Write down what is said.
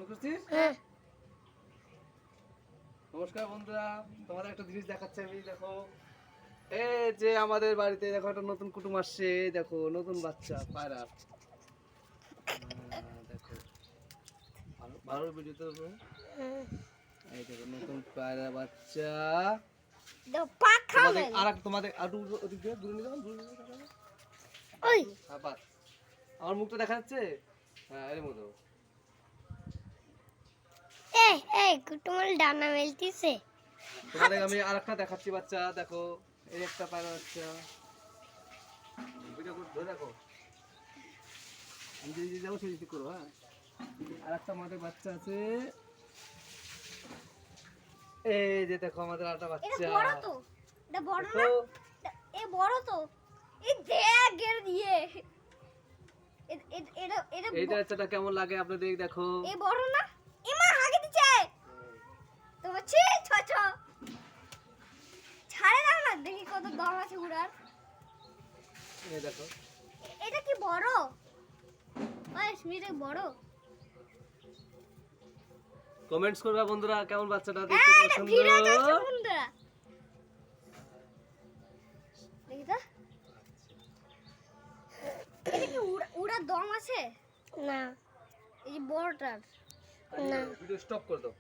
করছিস? হ্যাঁ। নমস্কার বন্ধুরা, তোমাদের একটা জিনিস দেখাচ্ছি আমি। দেখো, এই যে আমাদের বাড়িতে দেখো একটা নতুন কুটুম আসছে। দেখো নতুন বাচ্চা পায়রার। দেখো ভালো ভালো ভিডিও তো। এই দেখো নতুন পায়রা বাচ্চা। তোমাদের তোমাদের আটু ওদিক দিয়ে দূরে নিয়ে যাও, দূরে নিয়ে যাও। ওই আবার আমার মুখটা দেখা যাচ্ছে? হ্যাঁ, এর মতো। কুটুমল ডানা মেলতিছে। তোমাদের আমি আরেকটা দেখাচ্ছি বাচ্চা। দেখো এই একটা পায়রা বাচ্চা। ভিডিও ধরে দেখো, আমি যে যাবো সেই করো। হ্যাঁ, আরেকটা আমাদের বাচ্চা আছে। এই যে দেখো আমাদের আরেকটা বাচ্চা। এটা বড় তো, এটা বড় না? এ বড় তো। এই দেখ এর দিয়ে। এই বাচ্চাটা কেমন লাগে আপনাদের? দেখো এ বড় না? এমা হাগে দিছে। তোমার ছি ছোট। ছাড়ে দাও না, দেখি কত দম আছে উড়ার। এই দেখো, এটা কি বড়? ওই স্মিটা বড়। কমেন্টস করবে বন্ধুরা কেমন বাচ্চাটা দেখতে পছন্দ। ভিডিও দেখছো বন্ধুরা? দেখি তো। এটা কি উড়ার দম আছে? না। এই যে বড়টার। না, ভিডিও স্টপ করে দাও।